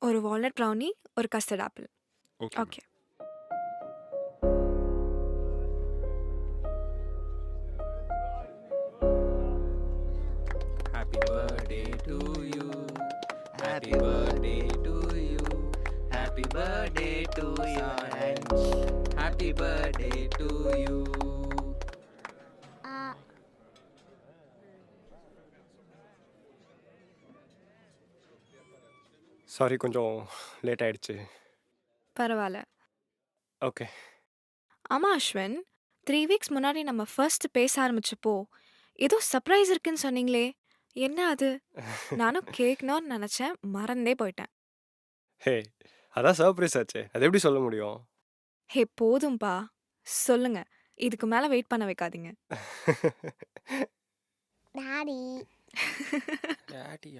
ஒரு walnut brownie, ஒரு custard apple. Okay ma'am. Okay. Happy birthday to you. Happy birthday to you. Happy birthday to Saranj. Happy birthday to you. Sorry கொஞ்சம் late ஆயிடுச்சு. பரவாயில்ல. Okay. ஆமா Ashwin, 3 weeks முன்னாடி நம்ம first பேச ஆரம்பிச்சப்போ, ஏதோ சர்ப்ரைஸ் இருக்குன்னு சொன்னீங்களே, என்ன அது? நானும் கேட்கணும்னு நெனச்சேன், மறந்தே போயிட்டேன். ஹே, அதான் சர்ப்ரைஸ் ஆச்சே. அது எப்படி சொல்ல முடியும்? ஹே போதும்பா, சொல்லுங்க. இதுக்கு மேல வெயிட் பண்ண வைக்காதீங்க. Daddy Daddy.